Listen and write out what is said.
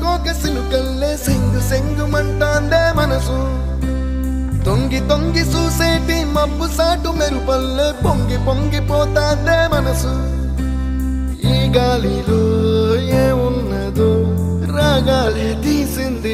కోక సిలుకల్లే సెంగు సెంగుమంటాందే మనసు తొంగి తొంగి చూసేటి మబ్బు సాటు మెరుపల్లే పొంగి పొంగిపోతాందే మనసు ఈ గాలిలో ఏమున్నదో రాగాలే తీసింది